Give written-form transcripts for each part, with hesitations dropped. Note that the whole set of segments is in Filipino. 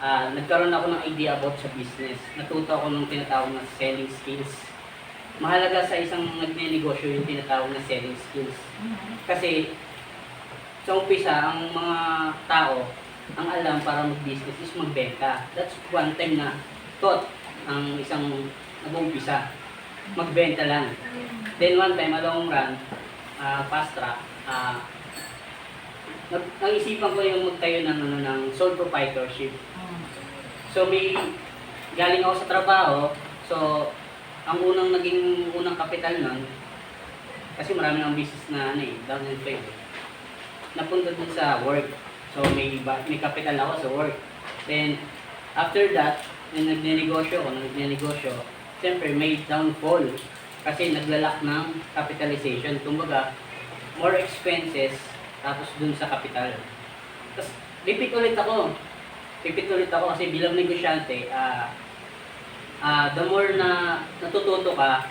nagkaroon ako ng idea about sa business. Natuto ako ng tinatawag na selling skills. Mahalaga sa isang nagnenegosyo yung tinatawag na selling skills. Kasi sa umpisa, ang mga tao, ang alam para mag-business is magbenta. That's one time na thought ang isang nag-umpisa. Magbenta lang. Then one time, along run, fast track, naisipan ko yung magtayo ng sole proprietorship. So may galing ako sa trabaho, so ang unang kapital nun, kasi marami ng business na down and trade. Napunta dun sa work. So may kapital ako sa work. Then after that, nagnenegosyo, siyempre may downfall kasi naglalak ng capitalization. Kumbaga, more expenses tapos dun sa capital. Tapos repeat ulit ako kasi bilang negosyante, the more na natututo ka,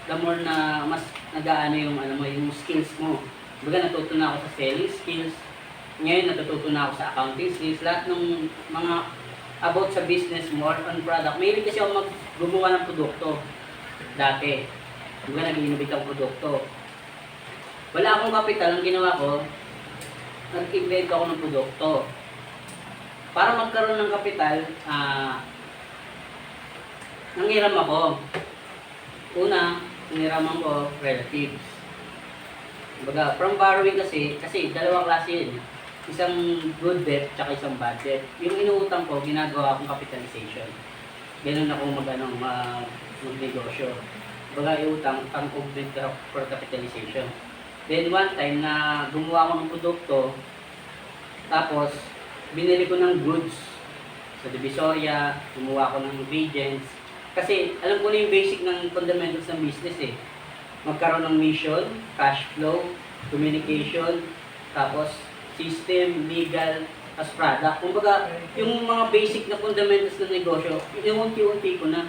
the more na mas nagaano yung skills mo. Kumbaga natuto na ako sa selling skills. Ngayon natututo na ako sa accounting skills. Lahat ng mga about sa business mo or on product. Mahilig kasi ako gumawa ng produkto dati. Kumbaga nag-innovate akong produkto. Wala akong kapital, ang ginawa ko, nag-invent ako ng produkto. Para magkaroon ng kapital, nanghiram ako. Una, nangiraman ko relatives. Kumbaga, from borrowing kasi dalawang klase yun. Isang good debt, tsaka isang bad debt. Yung inuutang ko, ginagawa akong capitalization. Ganun ako magnegosyo. Kumbaga, iutang, pang-augment for capitalization. Then one time na gumawa ako ng produkto, tapos binili ko ng goods sa Divisoria, gumawa ko ng ingredients. Kasi alam ko na yung basic ng fundamentals ng business eh. Magkaroon ng mission, cash flow, communication, tapos system, legal, as product. Kumbaga, yung mga basic na fundamentals ng negosyo, yung unti-unti ko na.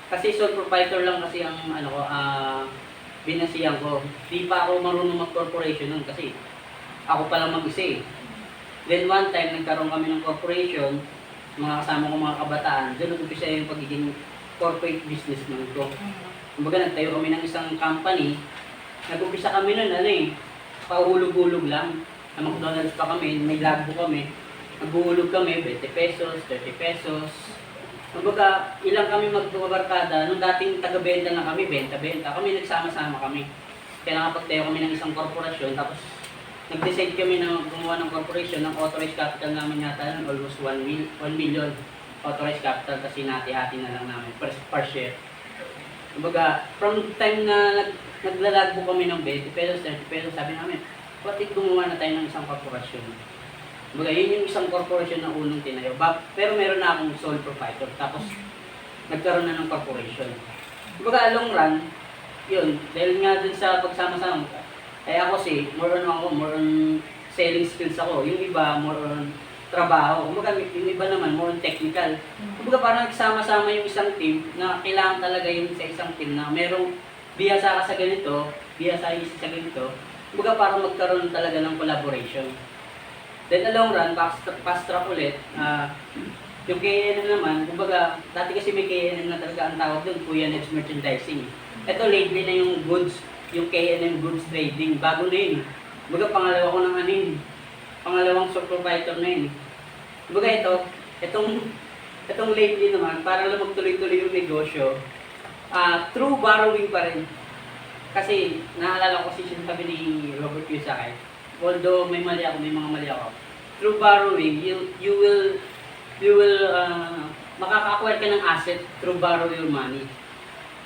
Kasi sole proprietor lang kasi ang binasihan ko. Di pa ako marunong mag-corporation nun kasi ako pa lang mag-isa eh. Then one time, nagkaroon kami ng corporation, mga kasama ko mga kabataan, doon nag-umpisa yung pagiging corporate businessman ko. Kumbaga, nagtayo kami ng isang company, nag-umpisa kami nun, pauhulog-hulog lang. Sa McDonald's pa kami, may labo kami. Naghuhulog kami, 20 pesos, 30 pesos. Kumbaga, ilang kami magbabarkada, nung dating taga-benta na kami, benta-benta. Kami nagsama-sama kami. Kaya nakapagtayo kami ng isang korporasyon, tapos nag-decide kami na gumawa ng corporation, ng authorized capital namin yata, almost 1 million authorized capital, kasi nati-hati na lang namin per share. Kumbaga, from time na naglalagbo kami ng 20 pesos, 30 pesos, sabi namin, what if gumawa na tayo ng isang korporasyon? Kumbaga, yun yung isang korporasyon na unang tinayo. Pero meron na akong sole proprietor, tapos nagkaroon na ng corporation. Kumbaga, long run, yun, dahil nga dun sa pagsama-sama, kaya ako more on selling skills ako. Yung iba, more on trabaho. Kumbaga, yung iba naman, more on technical. Kumbaga, parang nagsama-sama yung isang team na kailangan talaga yung sa isang team na merong bihasa ka sa ganito, bihasa sa ganito. Kumbaga, parang magkaroon talaga ng collaboration. Then, along run, fast track ulit, yung KNM naman, kumbaga, dati kasi may KNM na talaga ang tawag doon, Kuya Ned's Merchandising. Ito, lately na yung goods, yung KNM Goods Trading, bago na yun. Kumbaga, pangalawa ko ng pangalawang sole proprietor na yun. Kumbaga, itong lately naman, para lang magtuloy-tuloy yung negosyo, through borrowing pa rin. Kasi, naalala ko kasi sinasabi ni Robert Kiyosaki, although may mali ako, may mga mali ako, through borrowing, you will makaka-acquire ka ng asset through borrow your money.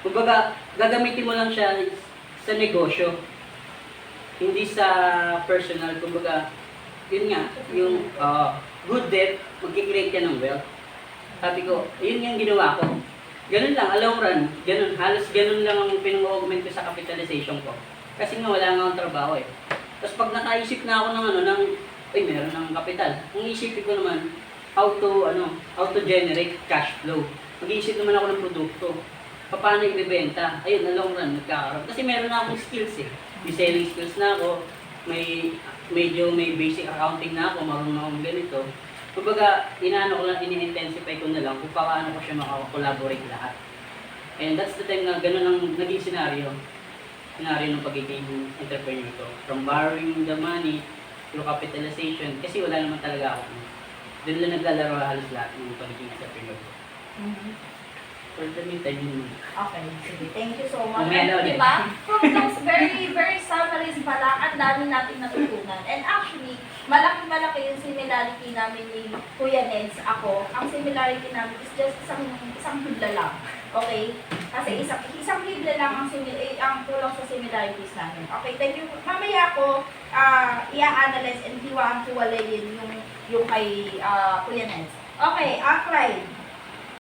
Kumbaga, gagamitin mo lang siya sa negosyo, hindi sa personal. Kumbaga, yun nga, yung good debt, mag-create ka ng wealth. Sabi ko, yun yung ginawa ko. Ganun lang, long run, ganun, halos ganun lang ang pinang-augment ko sa capitalization ko. Kasi nga wala nga akong trabaho eh. Tapos pag nakaisip na ako meron ng kapital. Ang isipin ko naman, how to generate cash flow. Mag-iisip naman ako ng produkto. Paano ibebenta? Ayun, long run, nagkakaroon. Kasi meron na akong skills eh. May selling skills na ako, may basic accounting na ako, marunong akong ganito. Kumbaga, inaano ko lang, ini-intensify ko na lang kung paano ko siya makakollaborate lahat. And that's the time na gano'n ang naging scenario ng pagiging entrepreneur ko. From borrowing the money through capitalization, kasi wala naman talaga ako. Doon lang naglalaro halos lahat ng pagiging entrepreneur ko. For the meantime, yun. Okay, sige. Thank you so much. Umelo ulit. Diba? From those very, very summaries pala, ang dami natin natutunan. And actually, malaki-malaki yung similarity namin ni Kuya Neds, ako. Ang similarity namin is just isang hibla lang. Okay? Kasi isang hibla lang ang kulang sa similarities namin. Okay, thank you. Mamaya ako, i-analyze and hiwalayin yung kay Kuya Neds. Okay, Clyde.